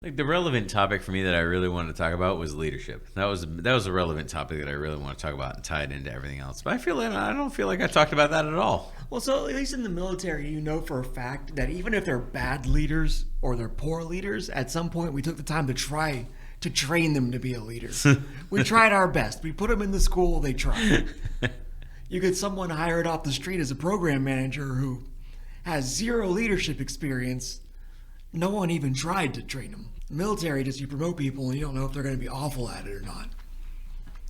Like the relevant topic for me that I really wanted to talk about was leadership. That was a relevant topic that I really want to talk about and tie it into everything else. But I don't feel like I talked about that at all. Well, so at least in the military, you know for a fact that even if they're bad leaders or they're poor leaders, at some point we took the time to try to train them to be a leader. We tried our best. We put them in the school, they tried. You get someone hired off the street as a program manager who has zero leadership experience. No one even tried to train them. Military, just you promote people and you don't know if they're going to be awful at it or not.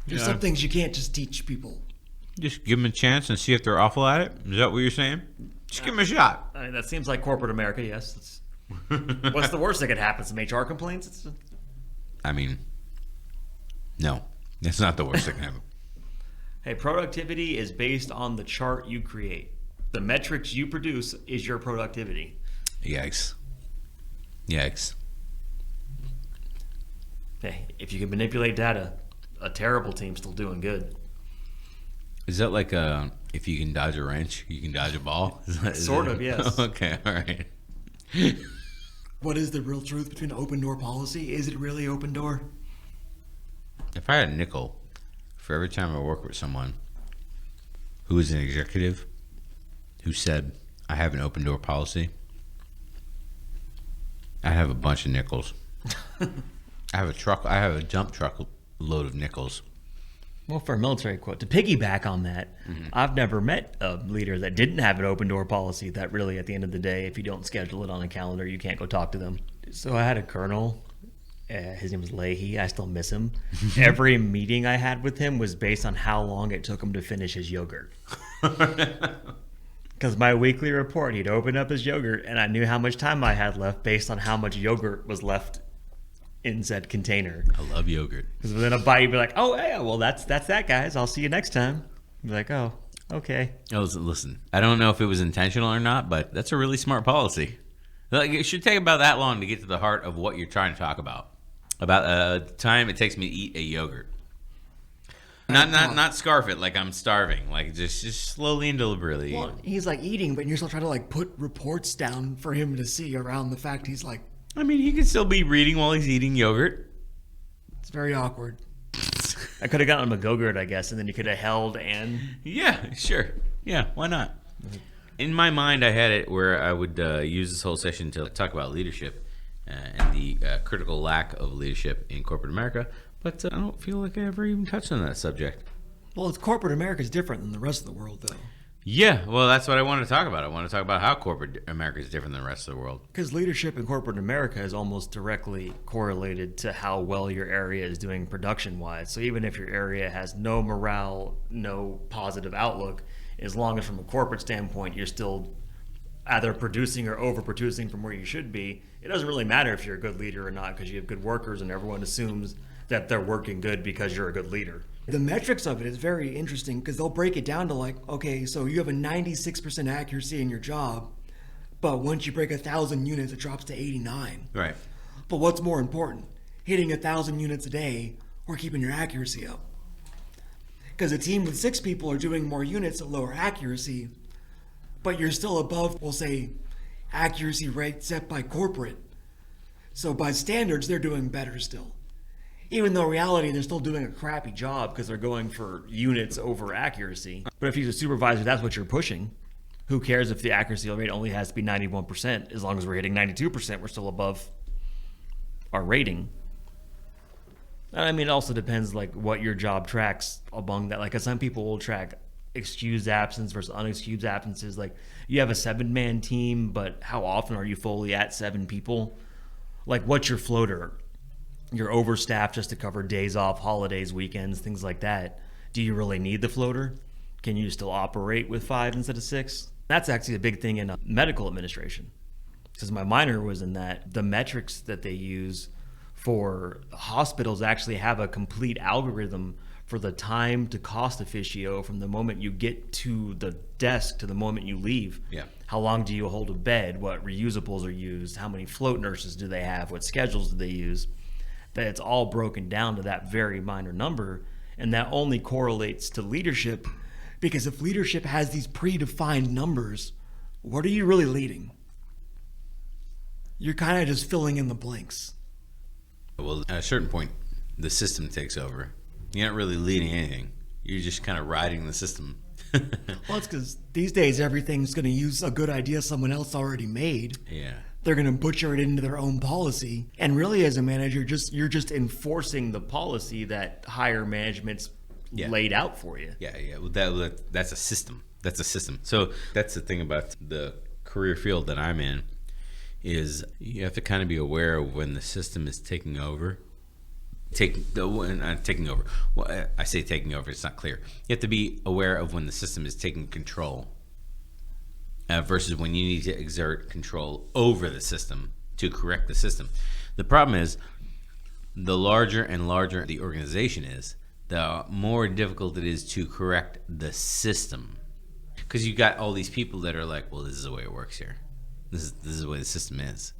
There's some things you can't just teach people. Just give them a chance and see if they're awful at it. Is that what you're saying? Just give them a shot. I mean, that seems like corporate America, yes. What's the worst that could happen? Some HR complaints? I mean, no. That's not the worst that can happen. Hey, productivity is based on the chart you create. The metrics you produce is your productivity. Yikes. Hey, if you can manipulate data, a terrible team's still doing good. Is that like if you can dodge a wrench, you can dodge a ball? Sort of, yes. Okay, all right. What is the real truth between open door policy? Is it really open door? If I had a nickel for every time I work with someone who is an executive who said, I have an open door policy, I have a bunch of nickels. I have a dump truck load of nickels. Well, for a military quote, to piggyback on that, I've never met a leader that didn't have an open door policy that really, at the end of the day, if you don't schedule it on a calendar, you can't go talk to them. So I had a colonel. His name was Leahy. I still miss him. Every meeting I had with him was based on how long it took him to finish his yogurt. Because my weekly report, he'd open up his yogurt, and I knew how much time I had left based on how much yogurt was left in said container. I love yogurt. Because within a bite, you'd be like, "Oh, yeah, well, that's that, guys. I'll see you next time." You'd be like, "Oh, okay." Oh, listen, I don't know if it was intentional or not, but that's a really smart policy. Like, it should take about that long to get to the heart of what you're trying to talk about. About the time it takes me to eat a yogurt. Not scarf it like I'm starving. Like just slowly and deliberately. Well, he's like eating, but you're still trying to like put reports down for him to see around the fact he's like. I mean, he could still be reading while he's eating yogurt. It's very awkward. I could have gotten him a Go-Gurt, I guess, and then he could have held and. Yeah, sure. Yeah, why not? In my mind, I had it where I would use this whole session to talk about leadership and the critical lack of leadership in corporate America, but I don't feel like I ever even touched on that subject. Well, it's corporate America is different than the rest of the world, though. Yeah, well, that's what I want to talk about. I want to talk about how corporate America is different than the rest of the world. Because leadership in corporate America is almost directly correlated to how well your area is doing production-wise. So even if your area has no morale, no positive outlook, as long as from a corporate standpoint you're still either producing or overproducing from where you should be, it doesn't really matter if you're a good leader or not because you have good workers and everyone assumes that they're working good because you're a good leader. The metrics of it is very interesting because they'll break it down to like, okay, so you have a 96% accuracy in your job, but once you break 1,000 units, it drops to 89. Right. But what's more important, hitting 1,000 units a day or keeping your accuracy up? Because a team with 6 people are doing more units at lower accuracy, but you're still above, we'll say, accuracy rate set by corporate. So by standards, they're doing better still. Even though in reality, they're still doing a crappy job because they're going for units over accuracy. But if you're a supervisor, that's what you're pushing. Who cares if the accuracy rate only has to be 91%? As long as we're hitting 92%, we're still above our rating. I mean, it also depends like what your job tracks among that. Like some people will track excused absence versus unexcused absences. Like you have a 7-man team, but how often are you fully at 7 people? Like what's your floater? You're overstaffed just to cover days off, holidays, weekends, things like that. Do you really need the floater? Can you still operate with 5 instead of 6? That's actually a big thing in medical administration. Because my minor was in that. The metrics that they use for hospitals actually have a complete algorithm for the time to cost officio from the moment you get to the desk to the moment you leave. Yeah. How long do you hold a bed? What reusables are used? How many float nurses do they have? What schedules do they use? That it's all broken down to that very minor number, and that only correlates to leadership because if leadership has these predefined numbers, what are you really leading? You're kind of just filling in the blanks. Well, at a certain point, the system takes over. You're not really leading anything. You're just kind of riding the system. Well, it's because these days everything's going to use a good idea someone else already made. Yeah. They're going to butcher it into their own policy. And really, as a manager, you're just enforcing the policy that higher management's Yeah. laid out for you. Yeah, yeah. Well, that's a system. That's a system. So that's the thing about the career field that I'm in, is you have to kind of be aware of when the system is taking over. Taking over. Well, I say taking over. It's not clear. You have to be aware of when the system is taking control, versus when you need to exert control over the system to correct the system. The problem is, the larger and larger the organization is, the more difficult it is to correct the system, because you got all these people that are like, well, this is the way it works here. This is the way the system is.